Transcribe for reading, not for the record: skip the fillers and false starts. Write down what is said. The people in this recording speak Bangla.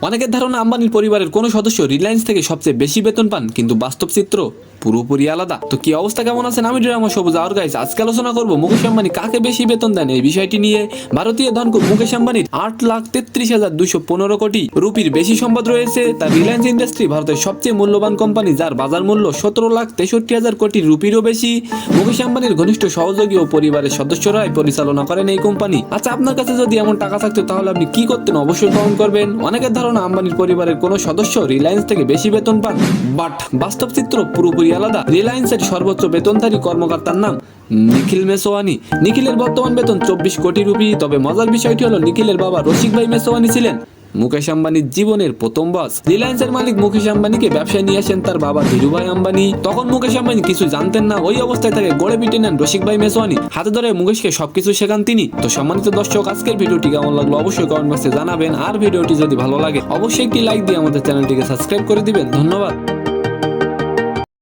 অনেকের ধারণা আম্বানির পরিবারের কোনো সদস্য রিলায়েন্স থেকে সবচেয়ে বেশি বেতন পান, কিন্তু বাস্তব চিত্র পুরোপুরি আলাদা। তো কি অবস্থা, কেমন আছেন? আমি ড্রামা সবুজ আর গাইস, আজকে আলোচনা করব মুকেশ আম্বানি কাকে বেশি বেতন দেন এই বিষয়টি নিয়ে। ভারতীয় ধনকুব মুকেশ আম্বানির 8,33,215 কোটি রুপির বেশি সম্পদ রয়েছে। তার রিলায়েন্স ইন্ডাস্ট্রি ভারতের সবচেয়ে মূল্যবান কোম্পানি, যার বাজার মূল্য 17,63,000 কোটি রুপিরও বেশি। মুকেশ আম্বানির ঘনিষ্ঠ সহযোগী ও পরিবারের সদস্যরাই পরিচালনা করেন এই কোম্পানি। আচ্ছা, আপনার কাছে যদি এমন টাকা থাকতো তাহলে আপনি কি করতেন? অবশ্যই কমেন্ট করবেন। অনেকের ধারণা আম্বানির পরিবারের কোনো সদস্য রিলায়েন্স থেকে বেশি বেতন পান, বাট বাস্তব চিত্র পুরোপুরি আলাদা। রিলায়েন্সের সর্বোচ্চ বেতনধারী কর্মকর্তার নাম নিখিল মেসওয়ানি। নিখিলের বর্তমান বেতন 24 কোটি রুপি। তবে মজার বিষয়টি হলো, নিখিলের বাবা রসিক ভাই মেসওয়ানি ছিলেন মুকেশ আম্বানির জীবনের প্রথম বস। রিলায়েন্সের মালিক মুকেশ আম্বানিকে ব্যবসায় নিয়ে আসেন তার বাবা ধীরুভাই আম্বানি। তখন মুকেশ আম্বানি কিছু জানতেন না। ওই অবস্থায় তাকে গড়ে পিটে নেন রসিক ভাই মেসওয়ানি। হাতে ধরে মুকেশকে সবকিছু শেখান তিনি। তো সম্মানিত দর্শক, আজকের ভিডিওটি কেমন লাগলো অবশ্যই কমেন্ট বক্সে জানাবেন। আর ভিডিওটি যদি ভালো লাগে অবশ্যই একটি লাইক দিয়ে আমাদের চ্যানেলটিকে সাবস্ক্রাইব করে দিবেন। ধন্যবাদ।